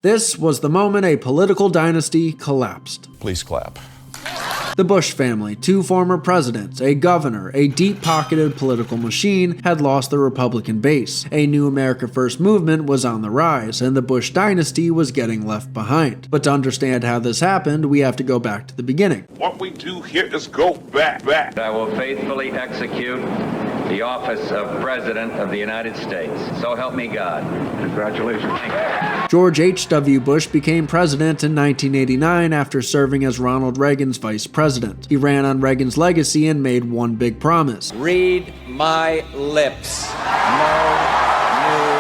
This was the moment a political dynasty collapsed. Please clap. The Bush family, 2 former presidents, a governor, a deep-pocketed political machine, had lost the Republican base. A new America First movement was on the rise, and the Bush dynasty was getting left behind. But to understand how this happened, we have to go back to the beginning. What we do here is go back. I will faithfully execute the office of President of the United States. So help me God. Congratulations. George H.W. Bush became president in 1989 after serving as Ronald Reagan's vice president. He ran on Reagan's legacy and made one big promise. Read my lips. No new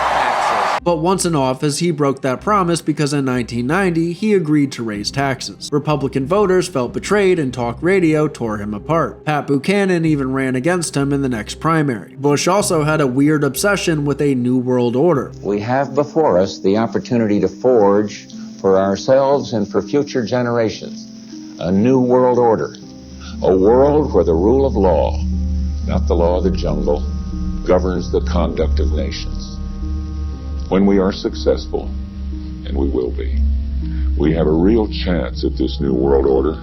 taxes. But once in office, he broke that promise because in 1990, he agreed to raise taxes. Republican voters felt betrayed and talk radio tore him apart. Pat Buchanan even ran against him in the next primary. Bush also had a weird obsession with a new world order. We have before us the opportunity to forge for ourselves and for future generations a new world order, a world where the rule of law, not the law of the jungle, governs the conduct of nations. When we are successful, and we will be, we have a real chance at this new world order,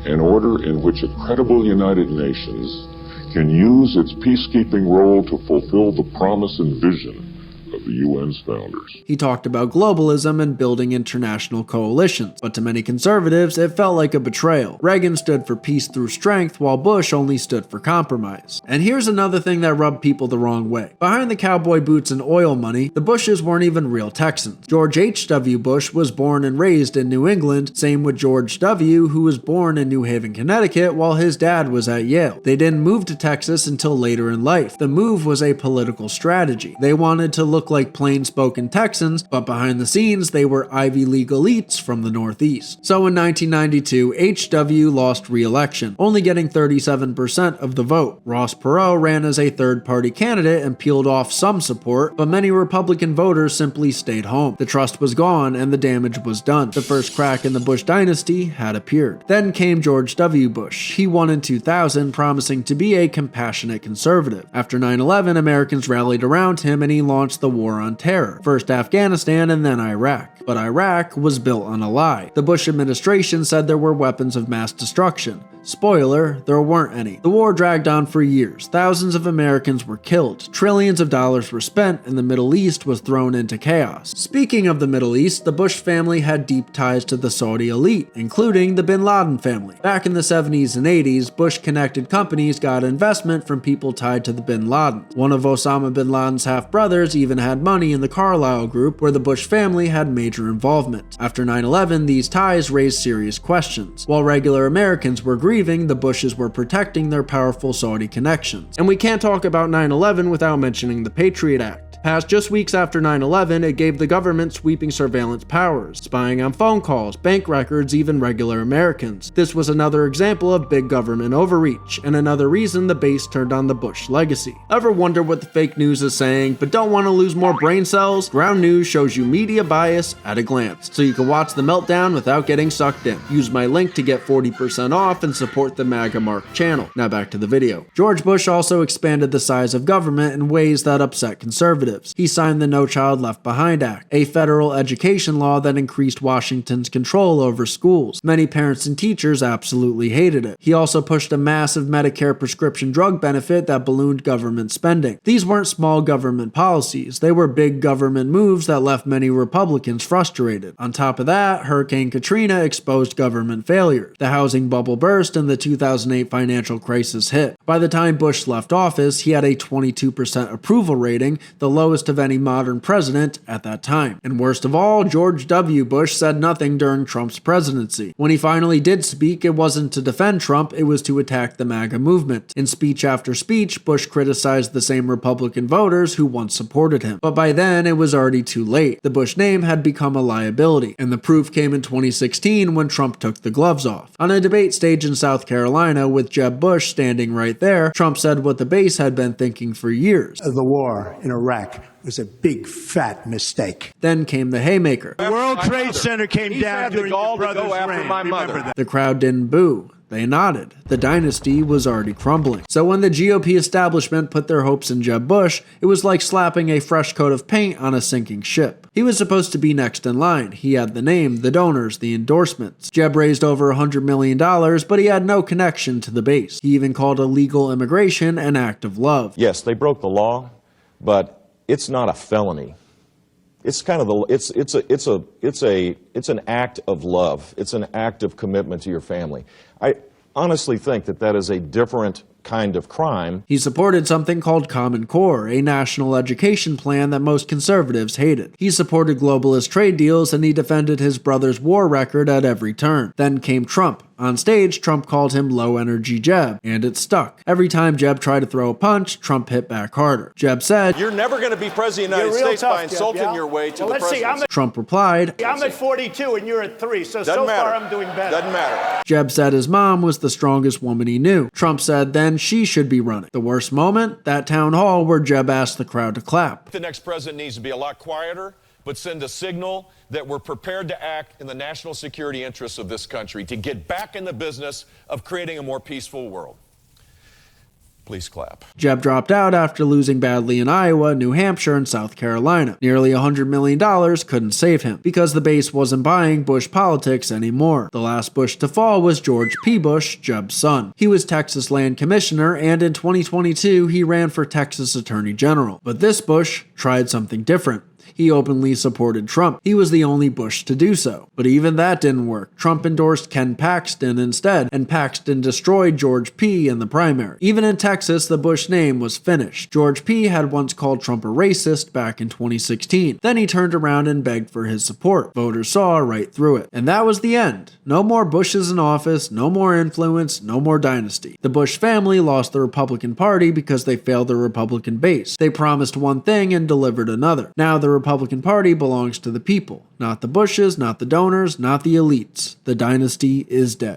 an order in which a credible United Nations can use its peacekeeping role to fulfill the promise and vision of the UN's founders. He talked about globalism and building international coalitions, but to many conservatives, it felt like a betrayal. Reagan stood for peace through strength, while Bush only stood for compromise. And here's another thing that rubbed people the wrong way. Behind the cowboy boots and oil money, the Bushes weren't even real Texans. George H.W. Bush was born and raised in New England, same with George W., who was born in New Haven, Connecticut, while his dad was at Yale. They didn't move to Texas until later in life. The move was a political strategy. They wanted to look like plain-spoken Texans, but behind the scenes, they were Ivy League elites from the Northeast. So in 1992, H.W. lost re-election, only getting 37% of the vote. Ross Perot ran as a third-party candidate and peeled off some support, but many Republican voters simply stayed home. The trust was gone and the damage was done. The first crack in the Bush dynasty had appeared. Then came George W. Bush. He won in 2000, promising to be a compassionate conservative. After 9/11, Americans rallied around him and he launched the War on Terror, first Afghanistan and then Iraq. But Iraq was built on a lie. The Bush administration said there were weapons of mass destruction. Spoiler, there weren't any. The war dragged on for years. Thousands of Americans were killed. Trillions of dollars were spent, and the Middle East was thrown into chaos. Speaking of the Middle East, the Bush family had deep ties to the Saudi elite, including the Bin Laden family. Back in the 70s and 80s, Bush-connected companies got investment from people tied to the Bin Laden. One of Osama bin Laden's half-brothers even had money in the Carlyle Group, where the Bush family had major involvement. After 9/11, these ties raised serious questions. While regular Americans were grieving, the Bushes were protecting their powerful Saudi connections. And we can't talk about 9/11 without mentioning the Patriot Act. Passed just weeks after 9/11, it gave the government sweeping surveillance powers, spying on phone calls, bank records, even regular Americans. This was another example of big government overreach, and another reason the base turned on the Bush legacy. Ever wonder what the fake news is saying, but don't want to lose more brain cells? Ground News shows you media bias at a glance, so you can watch the meltdown without getting sucked in. Use my link to get 40% off and support the MAGA Mark channel. Now back to the video. George Bush also expanded the size of government in ways that upset conservatives. He signed the No Child Left Behind Act, a federal education law that increased Washington's control over schools. Many parents and teachers absolutely hated it. He also pushed a massive Medicare prescription drug benefit that ballooned government spending. These weren't small government policies, they were big government moves that left many Republicans frustrated. On top of that, Hurricane Katrina exposed government failures. The housing bubble burst and the 2008 financial crisis hit. By the time Bush left office, he had a 22% approval rating, the lowest of any modern president at that time. And worst of all, George W. Bush said nothing during Trump's presidency. When he finally did speak, it wasn't to defend Trump, it was to attack the MAGA movement. In speech after speech, Bush criticized the same Republican voters who once supported him. But by then, it was already too late. The Bush name had become a liability, and the proof came in 2016 when Trump took the gloves off. On a debate stage in South Carolina with Jeb Bush standing right there, Trump said what the base had been thinking for years. The war in Iraq was a big, fat mistake. Then came the haymaker. The World Trade Center came down during your brother's reign. Remember that. The crowd didn't boo. They nodded. The dynasty was already crumbling. So when the GOP establishment put their hopes in Jeb Bush, it was like slapping a fresh coat of paint on a sinking ship. He was supposed to be next in line. He had the name, the donors, the endorsements. Jeb raised over $100 million, but he had no connection to the base. He even called illegal immigration an act of love. Yes, they broke the law, but it's not a felony. It's kind of it's an act of love. It's an act of commitment to your family. I honestly think that is a different kind of crime. He supported something called Common Core, a national education plan that most conservatives hated. He supported globalist trade deals, and he defended his brother's war record at every turn. Then came Trump. On stage, Trump called him low-energy Jeb, and it stuck. Every time Jeb tried to throw a punch, Trump hit back harder. Jeb said, "You're never going to be president of the United States by insulting your way to the presidency." Trump replied, I'm at 42 and you're at 3, so far I'm doing better. Doesn't matter. Jeb said his mom was the strongest woman he knew. Trump said then she should be running. The worst moment? That town hall where Jeb asked the crowd to clap. The next president needs to be a lot quieter, but send a signal that we're prepared to act in the national security interests of this country to get back in the business of creating a more peaceful world. Please clap. Jeb dropped out after losing badly in Iowa, New Hampshire, and South Carolina. Nearly $100 million couldn't save him, because the base wasn't buying Bush politics anymore. The last Bush to fall was George P. Bush, Jeb's son. He was Texas Land Commissioner, and in 2022 he ran for Texas Attorney General. But this Bush tried something different. He openly supported Trump. He was the only Bush to do so. But even that didn't work. Trump endorsed Ken Paxton instead, and Paxton destroyed George P. in the primary. Even in Texas, the Bush name was finished. George P. had once called Trump a racist back in 2016. Then he turned around and begged for his support. Voters saw right through it. And that was the end. No more Bushes in office, no more influence, no more dynasty. The Bush family lost the Republican Party because they failed their Republican base. They promised one thing and delivered another. Now the Republican Party belongs to the people. Not the Bushes, not the donors, not the elites. The dynasty is dead.